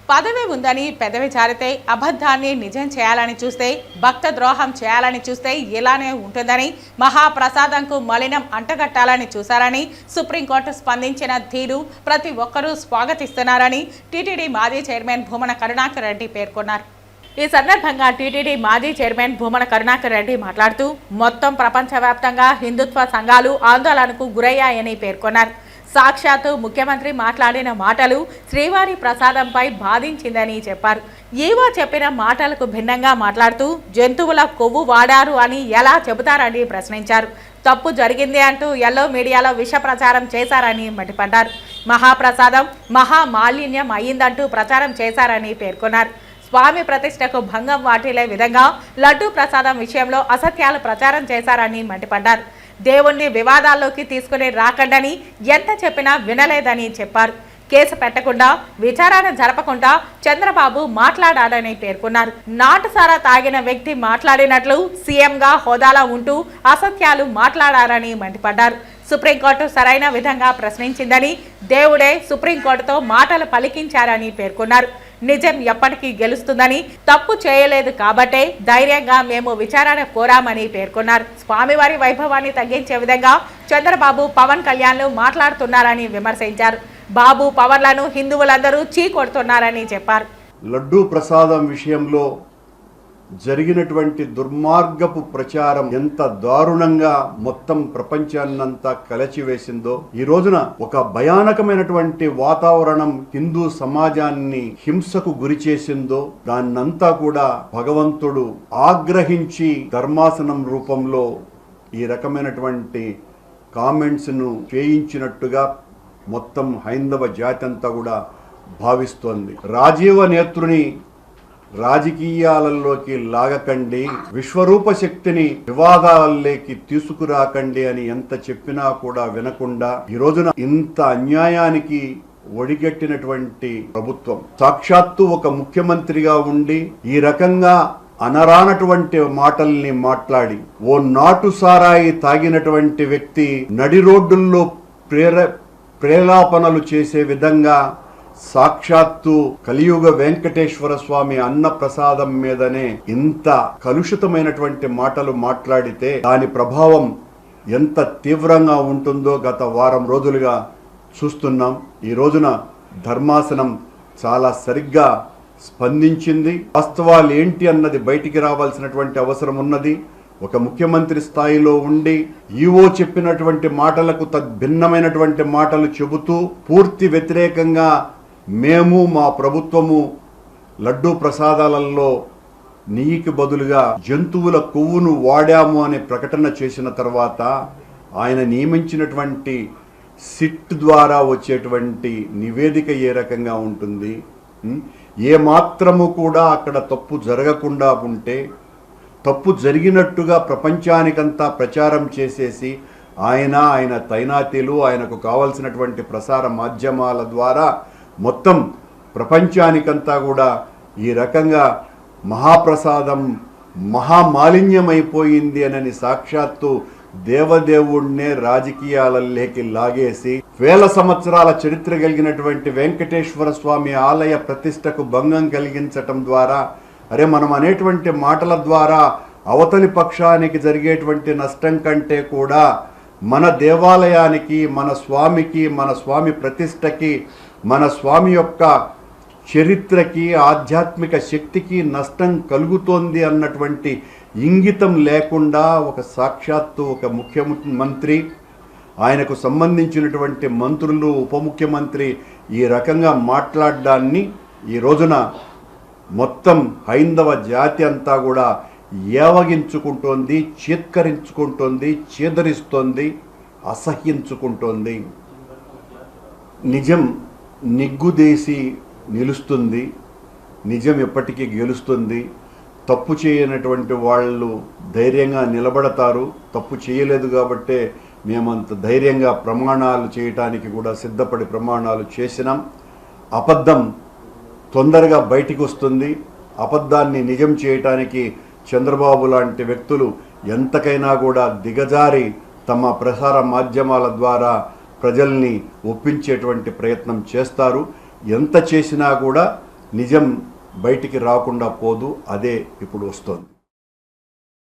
పదవి ఉందని పెదవి జారితే, అబద్ధాన్ని నిజం చేయాలని చూస్తే, భక్త ద్రోహం చేయాలని చూస్తే ఇలానే ఉంటుందని, మహాప్రసాదంకు మలినం అంటగట్టాలని చూశారని సుప్రీంకోర్టు స్పందించిన తీరు ప్రతి ఒక్కరూ స్వాగతిస్తున్నారని టీటీడీ మాజీ చైర్మన్ భూమన కరుణాకర్ రెడ్డి పేర్కొన్నారు. ఈ సందర్భంగా టీటీడీ మాజీ చైర్మన్ భూమన కరుణాకర్ రెడ్డి మాట్లాడుతూ మొత్తం ప్రపంచవ్యాప్తంగా హిందుత్వ సంఘాలు ఆందోళనకు గురయ్యాయని పేర్కొన్నారు. సాక్షాత్తు ముఖ్యమంత్రి మాట్లాడిన మాటలు శ్రీవారి ప్రసాదంపై బాధించిందని చెప్పారు. ఈవో చెప్పిన మాటలకు భిన్నంగా మాట్లాడుతూ జంతువుల కొవ్వు వాడారు అని ఎలా చెబుతారని ప్రశ్నించారు. తప్పు జరిగింది అంటూ ఎల్లో మీడియాలో విష ప్రచారం చేశారని మండిపడ్డారు. మహాప్రసాదం మహామాలిన్యం అయ్యిందంటూ ప్రచారం చేశారని పేర్కొన్నారు. స్వామి ప్రతిష్టకు భంగం వాటిల్లే విధంగా లడ్డూ ప్రసాదం విషయంలో అసత్యాలు ప్రచారం చేశారని మండిపడ్డారు. దేవుణ్ణి వివాదాల్లోకి తీసుకుని రాకండని ఎంత చెప్పినా వినలేదని చెప్పారు. కేసు పెట్టకుండా విచారణ జరపకుండా చంద్రబాబు మాట్లాడాలని పేర్కొన్నారు. నాటుసారా తాగిన వ్యక్తి మాట్లాడినట్లు సీఎంగా హోదాలో ఉంటూ అసత్యాలు మాట్లాడారని మండిపడ్డారు. సుప్రీంకోర్టు సరైన విధంగా ప్రశ్నించిందని, దేవుడే సుప్రీంకోర్టుతో మాటలు పలికించారని పేర్కొన్నారు. నిజం ఎప్పటికీ గెలుస్తుందని, తప్పు చేయలేదు కాబట్టే ధైర్యంగా మేము విచారణ కోరామని పేర్కొన్నారు. స్వామివారి వైభవాన్ని తగ్గించే విధంగా చంద్రబాబు పవన్ కళ్యాణ్లు మాట్లాడుతున్నారని విమర్శించారు. బాబు పవర్లను హిందువులందరూ చీకొడుతున్నారని చెప్పారు. లడ్డూ ప్రసాదం విషయంలో జరిగినటువంటి దుర్మార్గపు ప్రచారం ఎంత దారుణంగా మొత్తం ప్రపంచాన్నంతా కలచివేసిందో, ఈ రోజున ఒక భయానకమైనటువంటి వాతావరణం హిందూ సమాజాన్ని హింసకు గురి చేసిందో, దాన్నంతా కూడా భగవంతుడు ఆగ్రహించి ధర్మాసనం రూపంలో ఈ రకమైనటువంటి కామెంట్స్ ను చేయించినట్టుగా మొత్తం హైందవ జాతి అంతా కూడా భావిస్తోంది. రాజీవ నేత్రుని రాజకీయాలలోకి లాగకండి, విశ్వరూప శక్తిని వివాదాలలోకి తీసుకురాకండి అని ఎంత చెప్పినా కూడా వినకుండా ఈ రోజున ఇంత అన్యాయానికి ఒడిగట్టినటువంటి ప్రభుత్వం, సాక్షాత్తు ఒక ముఖ్యమంత్రిగా ఉండి ఈ రకంగా అనరానటువంటి మాటల్ని మాట్లాడి, ఓ నాటు సారాయి తాగినటువంటి వ్యక్తి నడి రోడ్డుల్లో ప్రేలాపనలు చేసే విధంగా సాక్షాత్తు కలియుగ వెంకటేశ్వర స్వామి అన్న ప్రసాదం మీదనే ఇంత కలుషితమైనటువంటి మాటలు మాట్లాడితే దాని ప్రభావం ఎంత తీవ్రంగా ఉంటుందో గత వారం రోజులుగా చూస్తున్నాం. ఈ రోజున ధర్మాసనం చాలా సరిగ్గా స్పందించింది. వాస్తవాలు ఏంటి అన్నది బయటికి రావాల్సినటువంటి అవసరం ఉన్నది. ఒక ముఖ్యమంత్రి స్థాయిలో ఉండి ఈవో చెప్పినటువంటి మాటలకు తద్భిన్నమైనటువంటి మాటలు చెబుతూ పూర్తి వ్యతిరేకంగా మేము మా ప్రభుత్వము లడ్డూ ప్రసాదాలలో నెయ్యికి బదులుగా జంతువుల కొవ్వును వాడాము అనే ప్రకటన చేసిన తర్వాత ఆయన నియమించినటువంటి సిట్ ద్వారా వచ్చేటువంటి నివేదిక ఏ రకంగా ఉంటుంది, ఏ మాత్రము కూడా అక్కడ తప్పు జరగకుండా ఉంటే తప్పు జరిగినట్టుగా ప్రపంచానికంతా ప్రచారం చేసేసి ఆయన తైనాతీలు ఆయనకు కావలసినటువంటి ప్రసార మాధ్యమాల ద్వారా మొత్తం ప్రపంచానికంతా కూడా ఈ రకంగా మహాప్రసాదం మహామాలిన్యమైపోయింది అని సాక్షాత్తు దేవదేవుణ్ణే రాజకీయాలలోకి లాగేసి వేల సంవత్సరాల చరిత్ర కలిగినటువంటి వెంకటేశ్వర స్వామి ఆలయ ప్రతిష్టకు భంగం కలిగించటం ద్వారా, మనం అనేటువంటి మాటల ద్వారా అవతలి పక్షానికి జరిగేటువంటి నష్టం కంటే కూడా మన దేవాలయానికి, మన స్వామికి, మన స్వామి ప్రతిష్టకి, మన స్వామి యొక్క చరిత్రకి, ఆధ్యాత్మిక శక్తికి నష్టం కలుగుతోంది అన్నటువంటి ఇంగితం లేకుండా ఒక సాక్షాత్తు ఒక ముఖ్యమంత్రి, ఆయనకు సంబంధించినటువంటి మంత్రులు, ఉప ముఖ్యమంత్రి ఈ రకంగా మాట్లాడడాన్ని ఈ రోజున మొత్తం హైందవ జాతి అంతా కూడా ఏవగించుకుంటోంది, చీత్కరించుకుంటోంది, చీదరిస్తోంది, అసహ్యించుకుంటోంది. నిజం నిగ్గుదేసి నిలుస్తుంది, నిజం ఎప్పటికీ గెలుస్తుంది. తప్పు చేయనటువంటి వాళ్ళు ధైర్యంగా నిలబడతారు. తప్పు చేయలేదు కాబట్టే మేమంత ధైర్యంగా ప్రమాణాలు చేయటానికి కూడా సిద్ధపడి ప్రమాణాలు చేసినాం. అబద్ధం తొందరగా బయటికి వస్తుంది. అబద్ధాన్ని నిజం చేయటానికి చంద్రబాబు లాంటి వ్యక్తులు ఎంతకైనా కూడా దిగజారి తమ ప్రసార మాధ్యమాల ద్వారా ప్రజల్ని ఒప్పించేటువంటి ప్రయత్నం చేస్తారు. ఎంత చేసినా కూడా నిజం బయటికి రాకుండా పోదు. అదే ఇప్పుడు వస్తోంది.